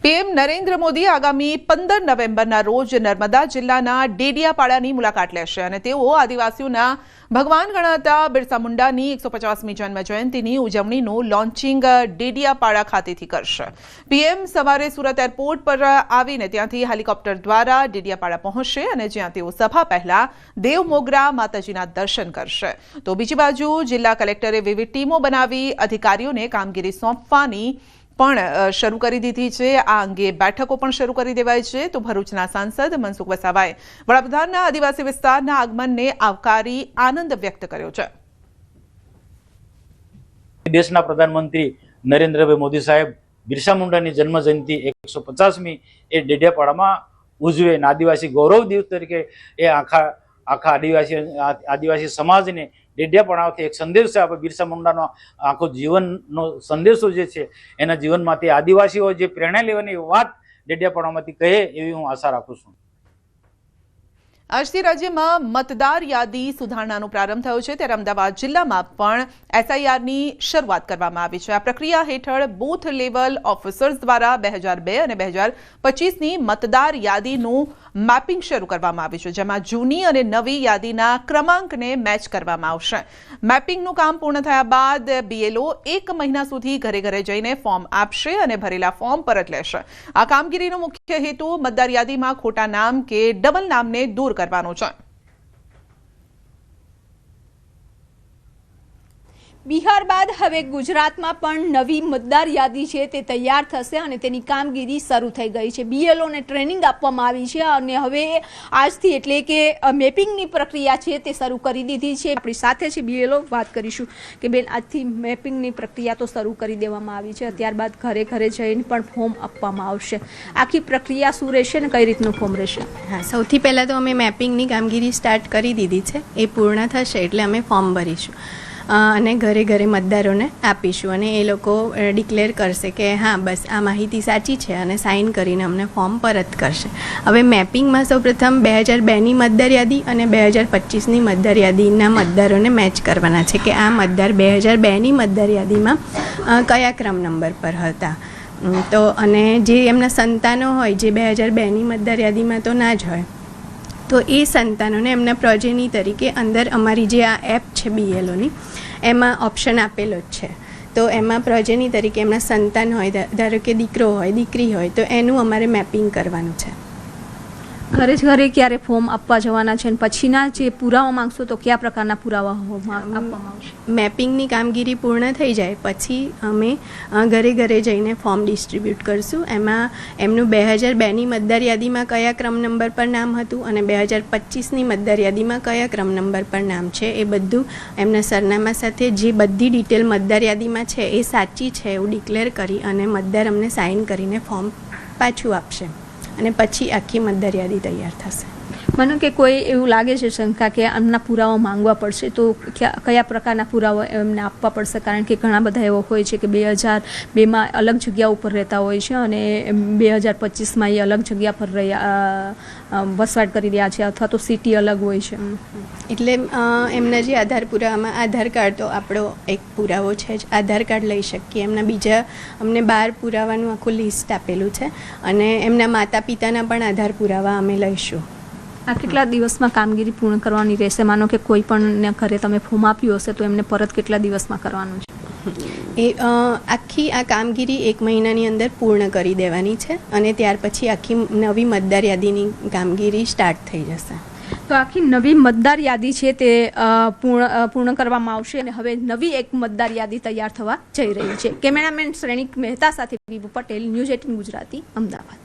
PM Narendra Modi આગામી 15 નવેમ્બરના રોજ નર્મદા જિલ્લાના ડેડિયાપાડાની મુલાકાત લેશે અને તેઓ આદિવાસીઓના ભગવાન ગણાતા બિરસા મુંડાની 150મી જન્મ જયંતિની ઉજવણીનું લોન્ચિંગ ડેડિયાપાડા ખાતેથી કરશે। પીએમ સવારે સુરત એરપોર્ટ પર આવીને ત્યાંથી હેલિકોપ્ટર દ્વારા ડેડિયાપાડા પહોંચશે અને જ્યાં તેઓ સભા પહેલા દેવ મોગરા માતાજીના દર્શન કરશે। તો બીજી બાજુ જિલ્લા કલેક્ટરે વિવિધ ટીમો બનાવી અધિકારીઓને કામગીરી સોંપવાની પણ શરૂ કરી દીધી છે। આ અંગે બેઠકો પણ શરૂ કરી દેવાઈ છે। તો ભરૂચના સાંસદ મનસુખ વસાવાએ વડાપ્રધાનના આદિવાસી વિસ્તારના આગમનને આવકારી આનંદ વ્યક્ત કર્યો છે। દેશના પ્રધાનમંત્રી નરેન્દ્રભાઈ મોદી સાહેબ બિરસા મુંડાની જન્મ જયંતિ 150મી એ ડેડિયાપાડામાં ઉજવે અને આદિવાસી ગૌરવ દિવસ તરીકે એ આખા આદિવાસી સમાજને ડેડિયાપાડાથી એક સંદેશ છે। આપણે બિરસા મુંડાનો આખો જીવનનો સંદેશો જે છે એના જીવનમાંથી આદિવાસીઓ જે પ્રેરણા લેવાની વાત ડેડિયાપાડામાંથી કહે એવી હું આશા રાખું છું। આજથી રાજ્યમાં મતદાર યાદી સુધારણાનો પ્રારંભ થયો છે ત્યારે અમદાવાદ જિલ્લામાં પણ એસઆઈઆરની શરૂઆત કરવામાં આવી છે। આ પ્રક્રિયા હેઠળ બૂથ લેવલ ઓફિસર્સ દ્વારા 2002 અને 2025ની મતદાર યાદીનું મેપિંગ શરૂ કરવામાં આવ્યું છે જેમાં જૂની અને નવી યાદીના ક્રમાંકને મેચ કરવામાં આવશે। મેપિંગનું કામ પૂર્ણ થયા બાદ બીએલઓ 1 મહિના સુધી ઘરે ઘરે જઈને ફોર્મ આપશે અને ભરેલા ફોર્મ પરત લેશે। આ કામગીરીનો મુખ્ય હેતુ મતદાર યાદીમાં ખોટા નામ કે ડબલ નામને દૂર કરવાનો છે। બિહાર બાદ હવે ગુજરાતમાં પણ નવી મતદાર યાદી છે તે તૈયાર થશે અને તેની કામગીરી શરૂ થઈ ગઈ છે। બીએલઓને ટ્રેનિંગ આપવામાં આવી છે અને હવે આજથી એટલે કે મેપિંગની પ્રક્રિયા છે તે શરૂ કરી દીધી છે। આપણી સાથે છે બીએલઓ, વાત કરીશું કે બેન આજથી મેપિંગની પ્રક્રિયા તો શરૂ કરી દેવામાં આવી છે, ત્યારબાદ ઘરે ઘરે જઈને પણ ફોર્મ આપવામાં આવશે। આખી પ્રક્રિયા શું રહેશે અને કઈ રીતનું ફોર્મ રહેશે? હા, સૌથી પહેલાં તો અમે મેપિંગની કામગીરી સ્ટાર્ટ કરી દીધી છે। એ પૂર્ણ થશે એટલે અમે ફોર્મ ભરીશું અને ઘરે ઘરે મતદારોને આપીશું અને એ લોકો ડિક્લેર કરશે કે હા બસ આ માહિતી સાચી છે અને સાઇન કરીને અમને ફોર્મ પરત કરશે। હવે મેપિંગમાં સૌપ્રથમ 2002ની મતદાર યાદી અને 2025ની મતદાર યાદીના મતદારોને મેચ કરવાના છે કે આ મતદાર 2002ની મતદાર યાદીમાં કયા ક્રમ નંબર પર હતા। તો અને જે એમના સંતાનો હોય જે 2002ની મતદાર યાદીમાં તો ના જ હોય તો એ સંતાનોને એમના પ્રોજેની તરીકે અંદર અમારી જે આ એપ છે બીએલઓની એમાં ઓપ્શન આપેલો જ છે। તો એમાં પ્રોજેની તરીકે એમના સંતાન હોય, ધારો કે દીકરો હોય દીકરી હોય તો એનું અમારે મેપિંગ કરવાનું છે। ઘરે ઘરે ક્યારે ફોર્મ આપવા જવાના છે અને પછીના જે પુરાવા માંગશો તો કયા પ્રકારના પુરાવા આપવામાં આવશે? મેપિંગની કામગીરી પૂર્ણ થઈ જાય પછી અમે ઘરે ઘરે જઈને ફોર્મ ડિસ્ટ્રીબ્યુટ કરશું। એમાં એમનું 2002ની મતદાર યાદીમાં કયા ક્રમ નંબર પર નામ હતું અને 2025ની મતદાર યાદીમાં કયા ક્રમ નંબર પર નામ છે એ બધું એમના સરનામા સાથે જે બધી ડિટેલ મતદાર યાદીમાં છે એ સાચી છે એવું ડિક્લેર કરી અને મતદાર અમને સાઇન કરીને ફોર્મ પાછું આપશે અને પછી આખી મતદાર યાદી તૈયાર થશે। મને કે કોઈ એવું લાગે છે શંકા કે આમના પુરાવા માંગવા પડશે તો કયા પ્રકારના પુરાવા એમને આપવા પડશે? કારણ કે ઘણા બધા એવો હોય છે કે 2002માં અલગ જગ્યા ઉપર રહેતા હોય છે અને 2025માં એ અલગ જગ્યા પર વસવાટ કરી રહ્યા છે અથવા તો સિટી અલગ હોય છે। એટલે એમના જે આધાર પુરાવામાં આધાર કાર્ડ તો આપણો એક પુરાવો છે જ, આધાર કાર્ડ લઈ શકીએ। એમના બીજા અમને 12 પુરાવાનું આખું લિસ્ટ આપેલું છે અને એમના માતા પિતાના પણ આધાર પુરાવા અમે લઈશું। આ કેટલા દિવસમાં કામગીરી પૂર્ણ કરવાની રહેશે? માનો કે કોઈ પણ ઘરે તમે ફોર્મ આપ્યું હશે તો એમને પરત કેટલા દિવસમાં કરવાનું છે? એ આખી આ કામગીરી 1 મહિનાની અંદર પૂર્ણ કરી દેવાની છે અને ત્યાર પછી આખી નવી મતદાર યાદીની કામગીરી સ્ટાર્ટ થઈ જશે। તો આખી નવી મતદાર યાદી છે તે પૂર્ણ કરવામાં આવશે અને હવે નવી એક મતદાર યાદી તૈયાર થવા જઈ રહી છે। કેમેરામેન શ્રેણિક મહેતા સાથે વિભુ પટેલ, ન્યૂઝ 18 ગુજરાતી, અમદાવાદ।